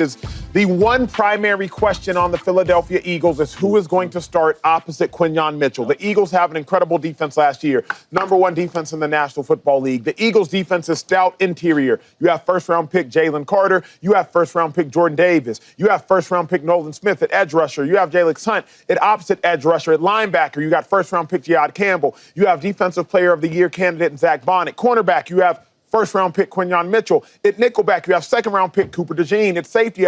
Is the one primary question on the Philadelphia Eagles is who is going to start opposite Quinyon Mitchell. The Eagles have an incredible defense last year, #1 defense in the National Football League. The Eagles' defense is stout interior. You have first-round pick Jalen Carter. You have first-round pick Jordan Davis. You have first-round pick Nolan Smith at edge rusher. You have Jalix Hunt at opposite edge rusher. At linebacker, you got first-round pick Jihad Campbell. You have Defensive Player of the Year candidate Zach Bonnet. Cornerback, you have first-round pick Quinyon Mitchell. At nickelback, you have second-round pick Cooper DeJean. At safety,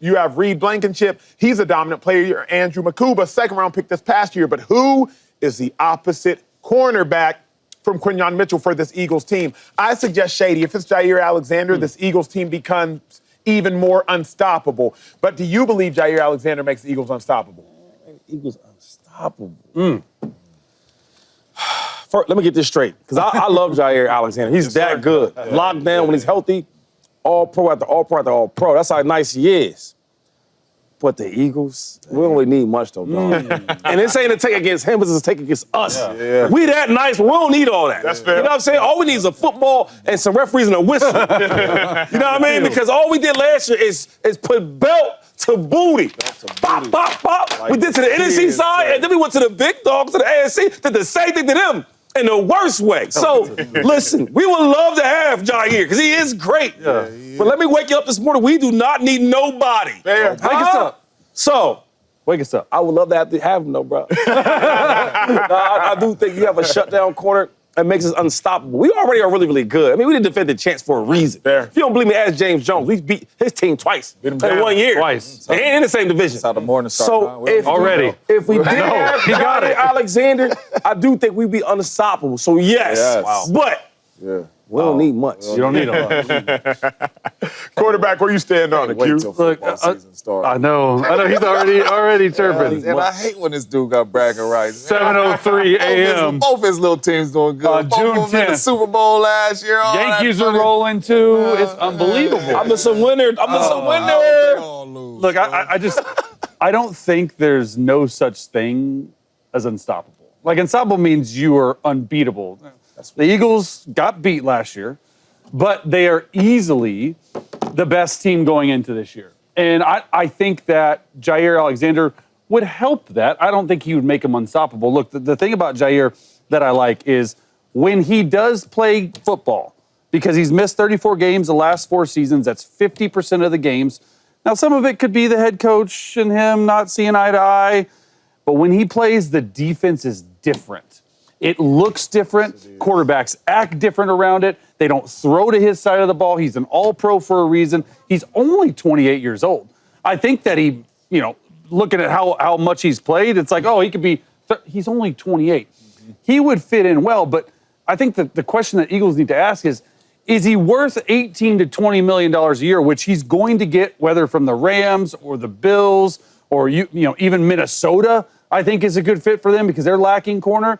you have Reed Blankenship. He's a dominant player. Andrew Makuba, second-round pick this past year. But who is the opposite cornerback from Quinyon Mitchell for this Eagles team? I suggest Shady. If it's Jaire Alexander, this Eagles team becomes even more unstoppable. But do you believe Jaire Alexander makes the Eagles unstoppable? Eagles unstoppable. Let me get this straight, because I love Jaire Alexander. He's that good. Locked down when he's healthy, all pro after all pro after all pro. That's how nice he is. But the Eagles, we don't really need much, though, dog. And this ain't a take against him, it's a take against us. Yeah. We that nice, but we don't need all that. That's fair. You know what I'm saying? All we need is a football and some referees and a whistle. You know what I mean? Because all we did last year is put belt to booty. Bop, bop, bop. Like we did to the NFC side, and then we went to the big dogs, to the AFC, did the same thing to them in the worst way. So, listen, we would love to have Jaire, because he is great. Yeah. But let me wake you up this morning. We do not need nobody. Fair. Wake us up. So, wake us up. I would love to have him, though, bro. I do think you have a shutdown corner that makes us unstoppable. We already are really, really good. I mean, we didn't defend the chance for a reason. Fair. If you don't believe me, ask James Jones. We beat his team twice in 1 year. Twice. They ain't in the same division. That's how the morning starts. So if we did have he got it. Alexander, I do think we'd be unstoppable. So yes. Wow. But we don't need much. You don't need him. Quarterback, where you stand on it, Q? Wait till football season starts. I know. He's already chirping. And I hate when this dude got bragging rights. 7:03 a.m. Both his little teams doing good. Both June of them in the 10th. Super Bowl last year. all that Yankees are funny. rolling too. It's unbelievable. I'm just a winner. I hope they all lose. Look, I don't think there's no such thing as unstoppable. Like, unstoppable means you are unbeatable. The Eagles got beat last year, but they are easily the best team going into this year. And I think that Jaire Alexander would help that. I don't think he would make him unstoppable. Look, the thing about Jaire that I like is when he does play football, because he's missed 34 games the last 4 seasons, that's 50% of the games. Now, some of it could be the head coach and him not seeing eye to eye, but when he plays, the defense is different. It looks different. Quarterbacks act different around it. They don't throw to his side of the ball. He's an all-pro for a reason. He's only 28 years old. I think that he, looking at how much he's played, it's like, he could be, he's only 28. He would fit in well, but I think that the question that Eagles need to ask is he worth $18 to $20 million a year, which he's going to get whether from the Rams or the Bills or even Minnesota, I think is a good fit for them because they're lacking corner.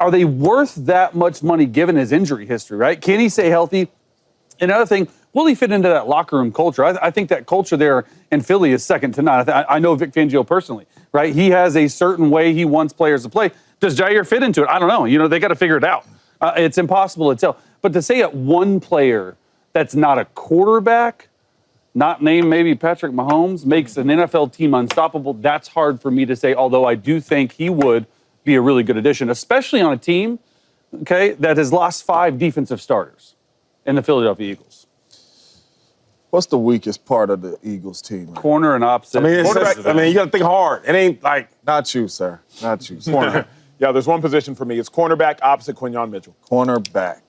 Are they worth that much money given his injury history, right? Can he stay healthy? Another thing, will he fit into that locker room culture? I think that culture there in Philly is second to none. I know Vic Fangio personally, right? He has a certain way he wants players to play. Does Jaire fit into it? I don't know. They got to figure it out. It's impossible to tell. But to say that one player that's not a quarterback, not named maybe Patrick Mahomes, makes an NFL team unstoppable, that's hard for me to say, although I do think he would be a really good addition, especially on a team, that has lost 5 defensive starters in the Philadelphia Eagles. What's the weakest part of the Eagles team? Corner and opposite. You got to think hard. It ain't like... Not you, sir. Not you, sir. Corner. Yeah, there's one position for me. It's cornerback opposite Quinyon Mitchell. Cornerback.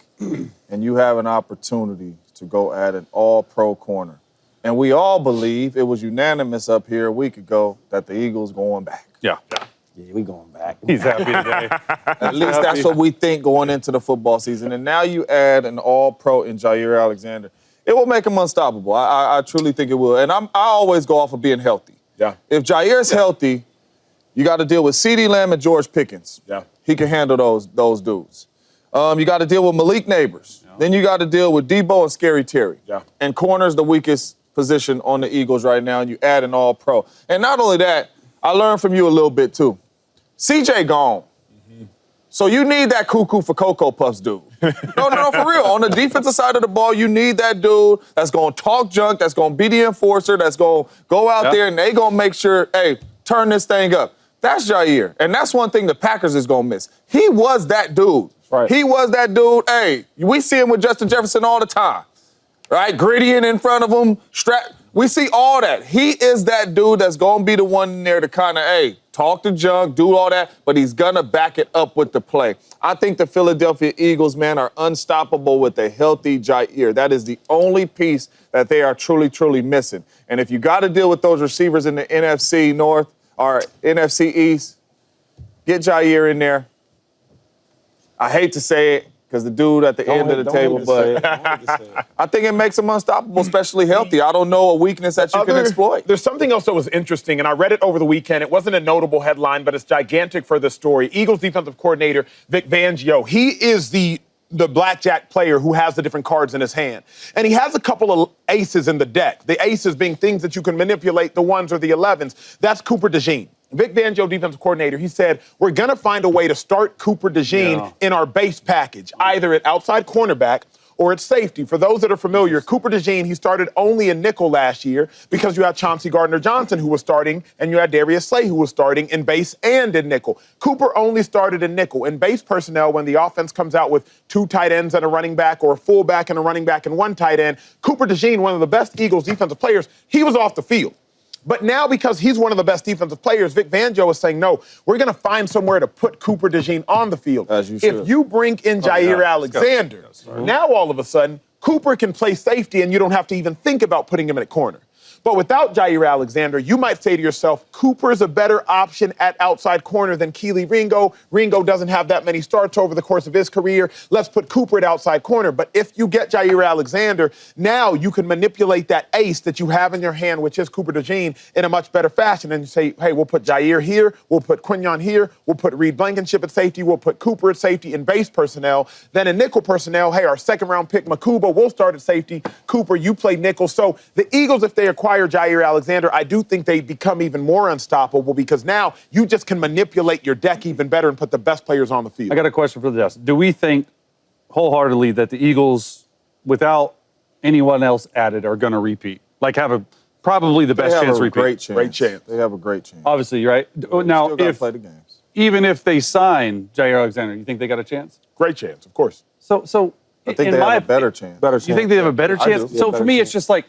And you have an opportunity to go at an all-pro corner. And we all believe, it was unanimous up here a week ago, that the Eagles going back. Yeah, we going back. he's happy today. At least that's what we think going into the football season. And now you add an all-pro in Jaire Alexander. It will make him unstoppable. I truly think it will. And I always go off of being healthy. Yeah. If Jaire's healthy, you got to deal with CeeDee Lamb and George Pickens. Yeah. He can handle those dudes. You got to deal with Malik Neighbors. Yeah. Then you got to deal with Debo and Scary Terry. Yeah. And corner's the weakest position on the Eagles right now, and you add an all-pro. And not only that, I learned from you a little bit, too. CJ gone. So you need that cuckoo for Cocoa Puffs dude. No, for real. On the defensive side of the ball, you need that dude that's going to talk junk, that's going to be the enforcer, that's going to go out there and they going to make sure, hey, turn this thing up. That's Jaire. And that's one thing the Packers is going to miss. He was that dude. Right. He was that dude. Hey, we see him with Justin Jefferson all the time. Right? Grittying in front of him, we see all that. He is that dude that's going to be the one in there to kind of, hey, talk the junk, do all that, but he's going to back it up with the play. I think the Philadelphia Eagles, man, are unstoppable with a healthy Jaire. That is the only piece that they are truly, truly missing. And if you got to deal with those receivers in the NFC North or NFC East, get Jaire in there. I hate to say it, because the dude at the end of the table, but I think it makes him unstoppable, especially healthy. I don't know a weakness that you can exploit. There's something else that was interesting, and I read it over the weekend. It wasn't a notable headline, but it's gigantic for the story. Eagles defensive coordinator Vic Fangio, he is the blackjack player who has the different cards in his hand. And he has a couple of aces in the deck. The aces being things that you can manipulate, the ones or the 11s. That's Cooper DeJean. Vic Fangio, defensive coordinator, he said, we're going to find a way to start Cooper DeJean in our base package, either at outside cornerback or at safety. For those that are familiar, Cooper DeJean, he started only in nickel last year because you had Chauncey Gardner-Johnson who was starting and you had Darius Slay who was starting in base and in nickel. Cooper only started in nickel. In base personnel, when the offense comes out with 2 tight ends and a running back or a fullback and a running back and 1 tight end, Cooper DeJean, one of the best Eagles defensive players, he was off the field. But now, because he's one of the best defensive players, Vic Fangio is saying, no, we're going to find somewhere to put Cooper DeJean on the field. As you should. If you bring in Jaire Alexander, now all of a sudden, Cooper can play safety and you don't have to even think about putting him in a corner. But without Jaire Alexander, you might say to yourself, Cooper is a better option at outside corner than Kelee Ringo. Ringo doesn't have that many starts over the course of his career. Let's put Cooper at outside corner. But if you get Jaire Alexander, now you can manipulate that ace that you have in your hand, which is Cooper DeJean, in a much better fashion. And you say, hey, we'll put Jaire here, we'll put Quinyon here, we'll put Reed Blankenship at safety, we'll put Cooper at safety in base personnel. Then in nickel personnel, hey, our second-round pick, Makuba, will start at safety. Cooper, you play nickel. So the Eagles, if they acquire Jaire Alexander, I do think they become even more unstoppable because now you just can manipulate your deck even better and put the best players on the field. I got a question for the desk. Do we think wholeheartedly that the Eagles, without anyone else added, are going to repeat? Like have probably the best chance to repeat? Great chance. They have a great chance. Obviously, right? Now, play the games. Even if they sign Jaire Alexander, you think they got a chance? Great chance, of course. So I think they have a better chance. You think they have a better chance? do. So for me, it's just like,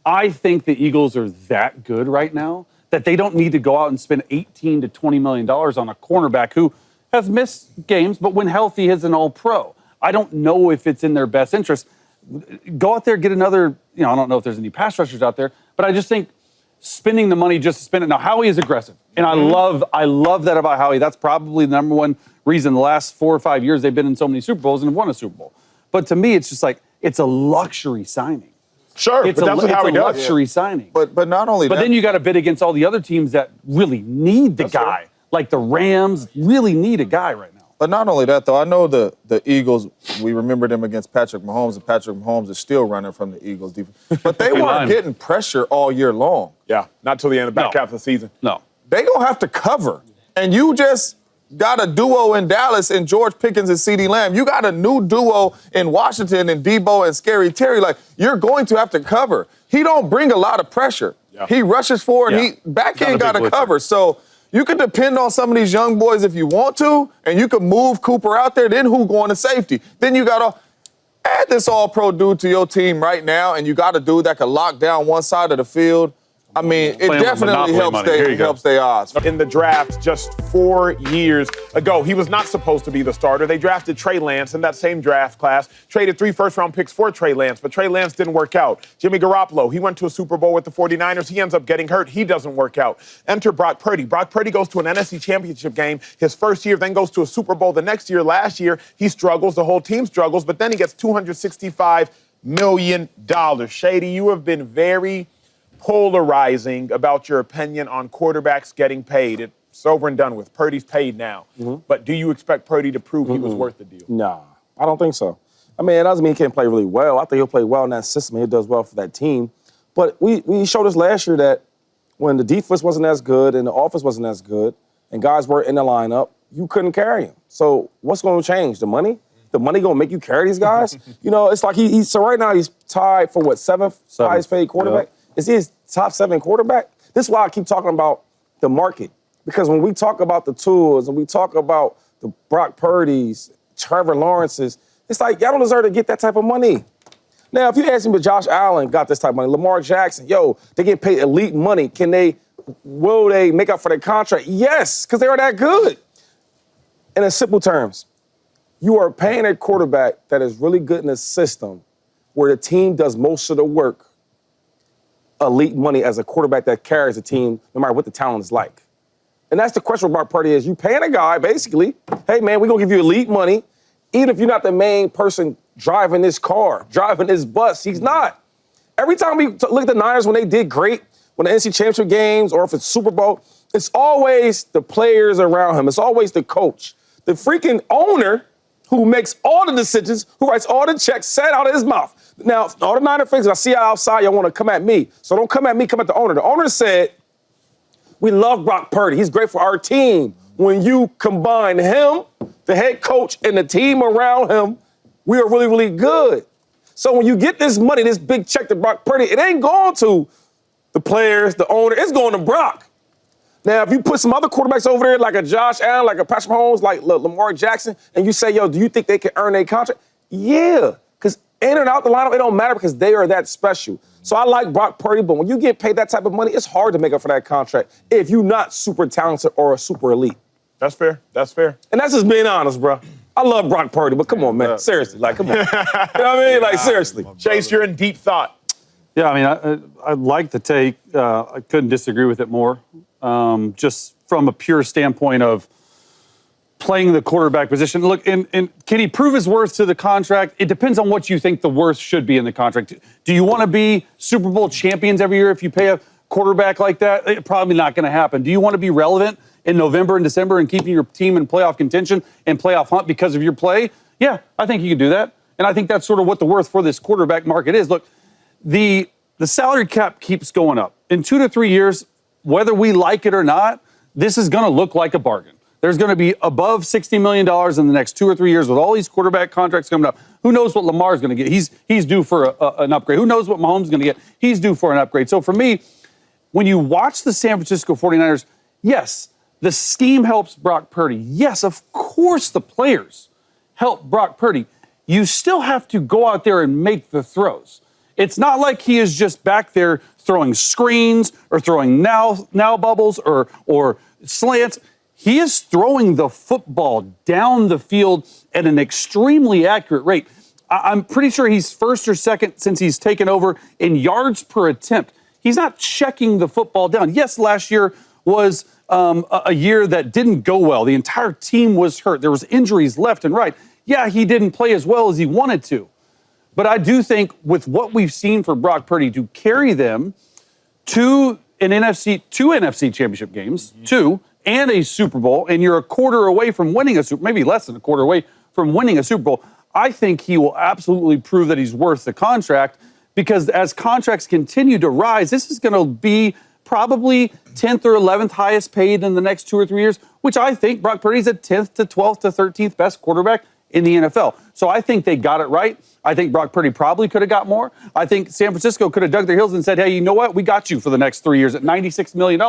I think the Eagles are that good right now that they don't need to go out and spend $18 to $20 million on a cornerback who has missed games, but when healthy is an all-pro. I don't know if it's in their best interest. Go out there, get another, I don't know if there's any pass rushers out there, but I just think spending the money just to spend it. Now, Howie is aggressive, and I love that about Howie. That's probably the number one reason the last 4 or 5 years they've been in so many Super Bowls and have won a Super Bowl. But to me, it's just like, it's a luxury signing. Sure, it's but that's how he a does. luxury signing. But not only that. But then you got to bid against all the other teams that really need the guy. Right. Like the Rams really need a guy right now. But not only that, though, I know the Eagles, we remember them against Patrick Mahomes, and Patrick Mahomes is still running from the Eagles defense. But they weren't getting pressure all year long. Yeah, not till the end of the back half of the season. No. They going to have to cover. And you just got a duo in Dallas in George Pickens and CeeDee Lamb. You got a new duo in Washington and Debo and Scary Terry. Like, you're going to have to cover. He don't bring a lot of pressure. Yeah. He rushes forward, and he back end got to cover. So you can depend on some of these young boys if you want to, and you can move Cooper out there. Then who going to safety? Then you got to add this all-pro dude to your team right now, and you got a dude that can lock down one side of the field. I mean, it definitely helps their odds. In the draft just 4 years ago, he was not supposed to be the starter. They drafted Trey Lance in that same draft class, traded 3 first-round picks for Trey Lance, but Trey Lance didn't work out. Jimmy Garoppolo, he went to a Super Bowl with the 49ers. He ends up getting hurt. He doesn't work out. Enter Brock Purdy. Brock Purdy goes to an NFC Championship game his first year, then goes to a Super Bowl the next year. Last year, he struggles. The whole team struggles, but then he gets $265 million. Shady, you have been very polarizing about your opinion on quarterbacks getting paid. It's over and done with. Purdy's paid now. But do you expect Purdy to prove he was worth the deal? Nah, I don't think so. I mean, it doesn't mean he can't play really well. I think he'll play well in that system. He does well for that team. But we showed us last year that when the defense wasn't as good and the offense wasn't as good and guys weren't in the lineup, you couldn't carry him. So what's going to change? The money? The money going to make you carry these guys? It's like so right now he's tied for what, seventh highest paid quarterback? Yeah. Is he his top 7 quarterback? This is why I keep talking about the market. Because when we talk about the tools and we talk about the Brock Purdys, Trevor Lawrences, it's like y'all don't deserve to get that type of money. Now, if you ask me, but Josh Allen got this type of money, Lamar Jackson, they get paid elite money. Will they make up for their contract? Yes, because they are that good. And in simple terms, you are paying a quarterback that is really good in a system where the team does most of the work, elite money as a quarterback that carries a team no matter what the talent is like. And that's the question about Purdy is you paying a guy, basically, hey, man, we're going to give you elite money, even if you're not the main person driving this car, driving this bus. He's not. Every time we look at the Niners when they did great, when the NC Championship games or if it's Super Bowl, it's always the players around him. It's always the coach. The freaking owner who makes all the decisions, who writes all the checks, said out of his mouth. Now, all the Niner fans, I see y'all outside, y'all want to come at me. So don't come at me, come at the owner. The owner said, we love Brock Purdy. He's great for our team. When you combine him, the head coach, and the team around him, we are really, really good. So when you get this money, this big check to Brock Purdy, it ain't going to the players, the owner. It's going to Brock. Now, if you put some other quarterbacks over there, like a Josh Allen, like a Patrick Mahomes, like Lamar Jackson, and you say, do you think they can earn a contract? Yeah, because in and out the lineup, it don't matter because they are that special. So I like Brock Purdy, but when you get paid that type of money, it's hard to make up for that contract if you're not super talented or a super elite. That's fair. That's fair. And that's just being honest, bro. I love Brock Purdy, but come on, man. Seriously, come on. You know what I mean? Seriously. Chase, you're in deep thought. Yeah, I like the take. I couldn't disagree with it more. Just from a pure standpoint of playing the quarterback position. Look, and can he prove his worth to the contract? It depends on what you think the worth should be in the contract. Do you want to be Super Bowl champions every year if you pay a quarterback like that? It's probably not going to happen. Do you want to be relevant in November and December and keeping your team in playoff contention and playoff hunt because of your play? Yeah, I think you can do that. And I think that's sort of what the worth for this quarterback market is. Look, the salary cap keeps going up. In 2 to 3 years, whether we like it or not, this is going to look like a bargain. There's going to be above $60 million in the next 2 or 3 years with all these quarterback contracts coming up. Who knows what Lamar's going to get? He's due for an upgrade. Who knows what Mahomes is going to get? He's due for an upgrade. So for me, when you watch the San Francisco 49ers, yes, the scheme helps Brock Purdy. Yes, of course the players help Brock Purdy. You still have to go out there and make the throws. It's not like he is just back there throwing screens or throwing now bubbles or slants. He is throwing the football down the field at an extremely accurate rate. I'm pretty sure he's first or second since he's taken over in yards per attempt. He's not checking the football down. Yes, last year was a year that didn't go well. The entire team was hurt. There was injuries left and right. Yeah, he didn't play as well as he wanted to. But I do think with what we've seen for Brock Purdy to carry them to two NFC championship games, and a Super Bowl, and you're a quarter away from winning a Super Bowl, maybe less than a quarter away from winning a Super Bowl, I think he will absolutely prove that he's worth the contract because as contracts continue to rise, this is going to be probably 10th or 11th highest paid in the next 2 or 3 years, which I think Brock Purdy's a 10th to 12th to 13th best quarterback in the NFL. So I think they got it right. I think Brock Purdy probably could have got more. I think San Francisco could have dug their heels and said, hey, you know what? We got you for the next 3 years at $96 million,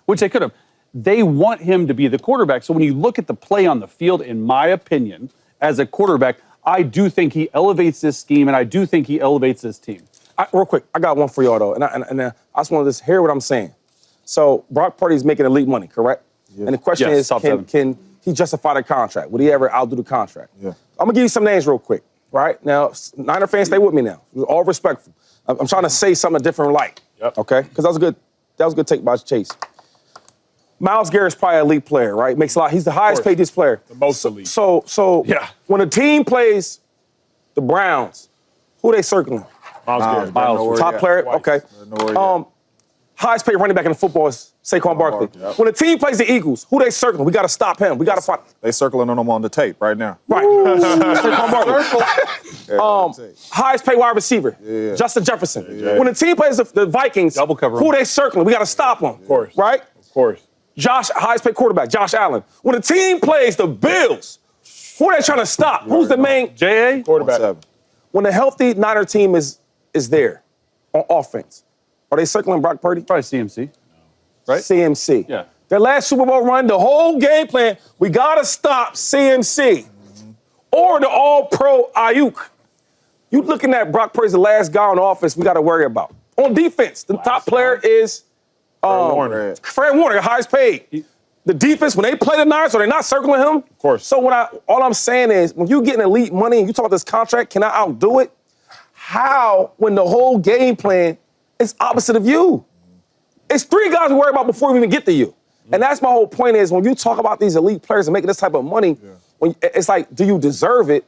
which they could have. They want him to be the quarterback. So when you look at the play on the field, in my opinion, as a quarterback, I do think he elevates this scheme, and I do think he elevates this team. Real quick, I got one for y'all, though, and I just want to hear what I'm saying. So Brock Purdy's making elite money, correct? Yeah. And the question is, can he justify the contract? Would he ever outdo the contract? Yeah. I'm going to give you some names real quick, right? Now, Niner fans, stay with me now. All respectful. I'm trying to say something a different light, okay? Because that was a good take by Chase. Myles Garrett's probably an elite player, right? Makes a lot. He's the highest paid player. The most elite. So when a team plays the Browns, who are they circling? Myles Garrett. Top player? Twice. Okay. Highest paid running back in the football is Saquon Barkley. Yep. When a team plays the Eagles, who they circling? We got to stop him. We got to fight. They circling on him on the tape right now. Right. Saquon Barkley. Highest paid wide receiver, Justin Jefferson. When a team plays the Vikings, double cover who they circling? We got to stop them. Of course. Right? Of course. highest paid quarterback, Josh Allen. When the team plays the Bills, who are they trying to stop? Who's the main J.A.? Quarterback. When a healthy Niner team is there on offense, are they circling Brock Purdy? Probably CMC. Right? CMC. Yeah. Their last Super Bowl run, the whole game plan, we got to stop CMC or the all-pro Ayuk. You looking at Brock Purdy's the last guy on offense we got to worry about. On defense, the top player is Warner. Fred Warner, the highest paid. The defense, when they play the Niners, are they not circling him? Of course. So all I'm saying is, when you getting elite money and you talk about this contract, can I outdo it? How, when the whole game plan is opposite of you? It's 3 guys we worry about before we even get to you. And that's my whole point is, when you talk about these elite players and making this type of money, it's like, do you deserve it?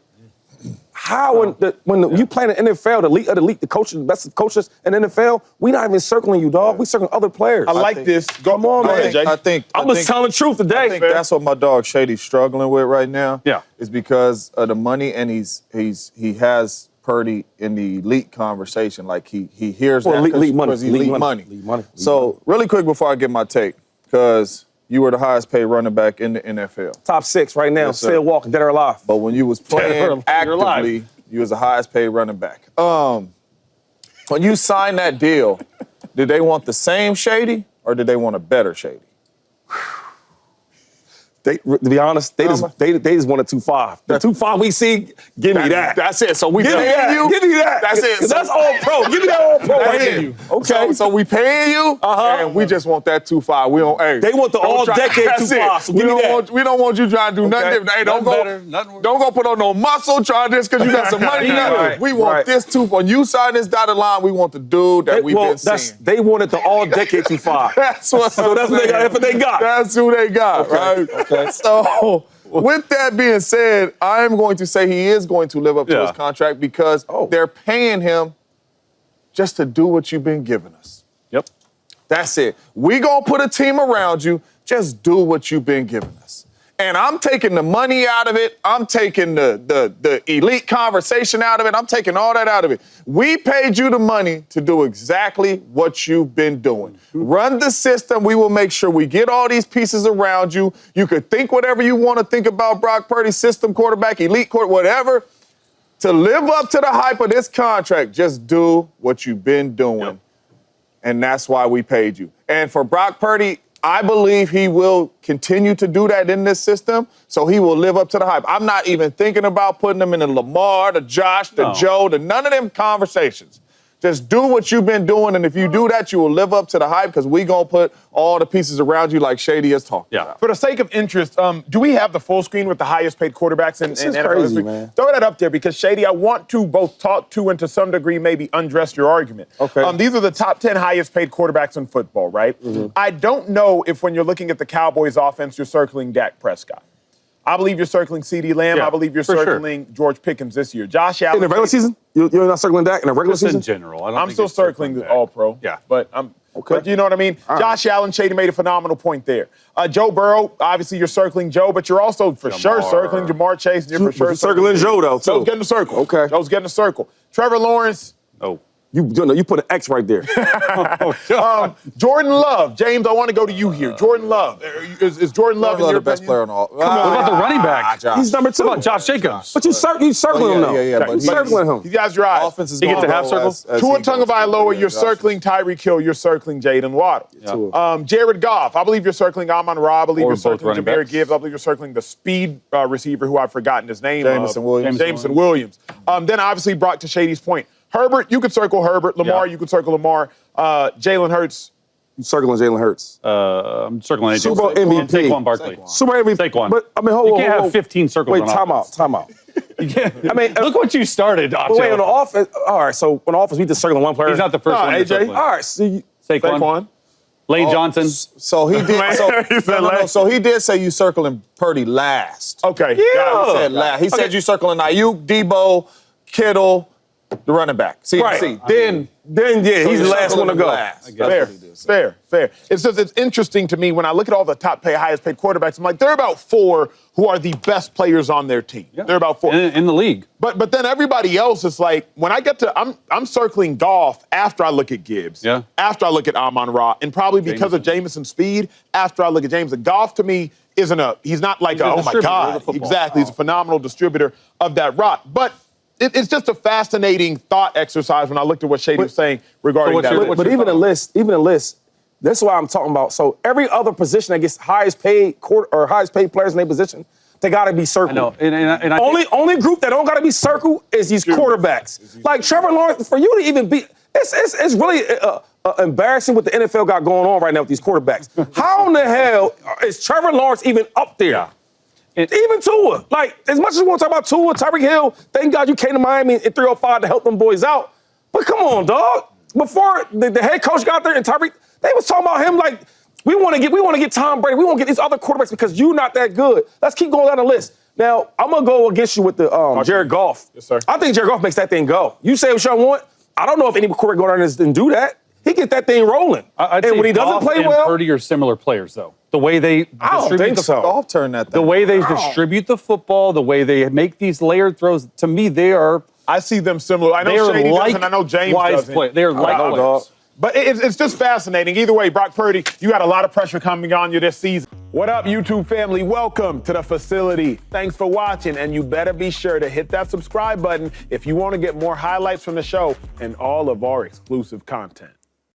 How, when you play in the NFL, the elite of the elite, the coaches, the best coaches in the NFL, we not even circling you, dog. We circling other players. I like this. Come on, man. Jay. I'm just telling the truth today. I think that's what my dog Shady's struggling with right now. Yeah. Is because of the money, and he has Purdy in the elite conversation. Like he hears that elite money. because he's elite money. Elite money. So really quick before I get my take, because you were the highest paid running back in the NFL. Top 6 right now, Yes, sir. still walking, dead or alive. But when you was playing You're alive. actively, you was the highest paid running back. When you signed that deal, did they want the same Shady or did they want a better Shady? To be honest, they just wanted 2.5. The 2.5 we see, give me that. That's it. So we Give me paying that. you. Give me that. That's it. 'Cause So- that's all pro. Give me that all pro That's right it. there. Okay. So we paying you, and we just want that 2.5. We don't. Hey, They want the don't all-decade that's 2.5, it. so we give me don't that. want. We don't want you trying to do nothing Okay. different. Hey, Nothing don't better, go. nothing worse. Don't go put on no muscle. Try this because you got some money. Right. We want Right. this 2. When you sign this dotted line, we want the dude that we've been seeing. They wanted the all-decade 2.5. That's what. So that's what they got. That's what they got. That's who they got, right? Okay. So, with that being said, I'm going to say he is going to live up to Yeah. his contract because they're paying him just to do what you've been giving us. Yep. That's it. We gonna put a team around you. Just do what you've been giving us. And I'm taking the money out of it. I'm taking the elite conversation out of it. I'm taking all that out of it. We paid you the money to do exactly what you've been doing. Run the system. We will make sure we get all these pieces around you. You could think whatever you want to think about Brock Purdy, system quarterback, elite quarterback, whatever. To live up to the hype of this contract, just do what you've been doing. Yep. And that's why we paid you. And for Brock Purdy, I believe he will continue to do that in this system, so he will live up to the hype. I'm not even thinking about putting him in the Lamar, the Josh, the Joe, none of them conversations. Just do what you've been doing, and if you do that, you will live up to the hype because we going to put all the pieces around you like Shady has talked about. For the sake of interest, do we have the full screen with the highest paid quarterbacks in This is NFL crazy, history? man. Throw that up there because, Shady, I want to both talk to and to some degree maybe undress your argument. Okay. These are the top 10 highest paid quarterbacks in football, right? I don't know if when you're looking at the Cowboys offense, you're circling Dak Prescott. I believe you're circling CeeDee Lamb. Yeah, I believe you're for sure. circling George Pickens this year. Josh Allen. In the regular season? You're not circling Dak in the regular Just in season? general. I don't I'm think still it's circling the back. All-Pro. Yeah. But you know what I mean? Josh Allen, Shady made a phenomenal point there. Joe Burrow, obviously you're circling Joe, but you're also for sure circling Jamar Chase. And you're for sure circling Joe, though, too. Joe's getting a circle. Okay. Joe's getting a circle. Trevor Lawrence. Oh. You put an X right there. Jordan Love. James, I want to go to you here. Jordan Love. Is Jordan Love in your the best opinion? player on all. What about the running back? Josh. He's number 2. What about Josh Jacobs? But you circling him, though. Yeah, but You circling him. You guys, your eyes. Offense is He gets going a half low circle? as Tua he goes Tagovailoa, through. you're Josh circling Tyreek Hill, you're circling Jaden Waddle. Yeah. Jared Goff, I believe you're circling Amon Ra, I believe Or you're both circling running Jahmyr backs. Gibbs, I believe you're circling the speed receiver who I've forgotten his name. Jameson Williams. Jameson Williams. Then obviously Brock to Shady's point. Herbert, you could circle Herbert. Lamar, Yeah. you could circle Lamar. Jalen Hurts. You circling Jalen Hurts. I'm circling AJ. Super Bowl MVP. Saquon Barkley. Super MVP. Saquon. But, I mean, hold You on. can't hold have on. 15 circles Wait, on time offense. out. You can't. I mean, look what you started, Acho. But wait, on the offense, all right, so on the offense, we just circling one player. He's not the first one. AJ. you're circling. All right, so Saquon. Lane Johnson. So he did. So he did say you circling Purdy last. Okay. He got it. said last. He said you circling Ayuk, Debo, Kittle, the running back. CMC. Right. Then then yeah, he's the last one to go. Fair. It's just, it's interesting to me when I look at all the highest paid quarterbacks. I'm like, there are about 4 who are the best players on their team. Yeah. There are about 4 in the league. But then everybody else is like, when I get to, I'm circling Goff after I look at Gibbs. Yeah. After I look at Amon-Ra, and probably because of Jameson's speed, after I look at Jameson. Goff to me he's not like, oh my God. Exactly. He's a phenomenal distributor of that rock. But it's just a fascinating thought exercise when I looked at what Shady was saying regarding that. But even a list, that's why I'm talking about. So every other position that gets highest paid players in their position, they got to be circled. I know. And I only group that don't got to be circled is these quarterbacks. Like Trevor Lawrence, for you to even be, it's really embarrassing what the NFL got going on right now with these quarterbacks. How in the hell is Trevor Lawrence even up there? Yeah. Even Tua. Like, as much as we want to talk about Tua, Tyreek Hill, thank God you came to Miami in 305 to help them boys out. But come on, dog. Before the head coach got there and Tyreek, they was talking about him like, we want to get Tom Brady. We want to get these other quarterbacks because you're not that good. Let's keep going down the list. Now, I'm going to go against you with the Jared Goff. Yes, sir. I think Jared Goff makes that thing go. You say what you want. I don't know if any quarterback go down there and do that. He get that thing rolling. I'd and say when he doesn't Goff play and well, Purdy are similar players, though. The way they distribute Goff turned that thing. The way they distribute the football, the way they make these layered throws, to me, they are. I see them similar. I know Shady doesn't. I know James doesn't. They are like players. Dog. But it's just fascinating. Either way, Brock Purdy, you had a lot of pressure coming on you this season. What up, YouTube family? Welcome to the facility. Thanks for watching, and you better be sure to hit that subscribe button if you want to get more highlights from the show and all of our exclusive content.